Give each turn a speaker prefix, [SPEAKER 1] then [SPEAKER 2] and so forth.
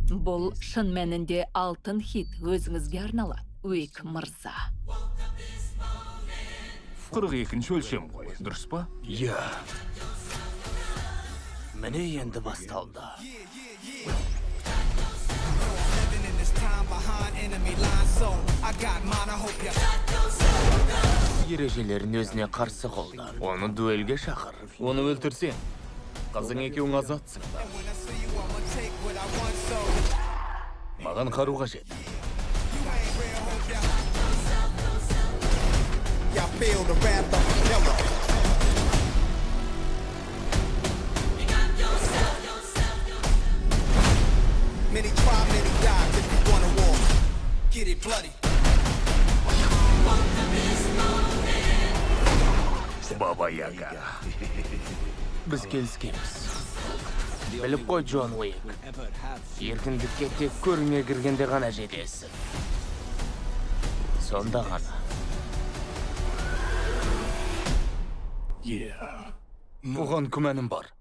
[SPEAKER 1] Бұл шын мәнінде алтын хит өзіңізге арналады, Уик мырза.
[SPEAKER 2] 42-ші өлшем ғой, дұрыс па?
[SPEAKER 3] Иә. Міне енді басталды. Ережелерін өзіне қарсы қолдан. Оны дуэлге шақыр.
[SPEAKER 2] Оны өлтірсең, қызың екеуің азатсың ба?
[SPEAKER 3] Маған қару қажет.
[SPEAKER 4] Many try, many die, if you want a war. Get it bloody.
[SPEAKER 3] Баба Яга. Біз келіскеміз. Біліп қой, Джон Уик. Еркіндікке тек көріңе кіргенде ғана жетесің. Сонда ғана.
[SPEAKER 2] Оған күмәнім бар.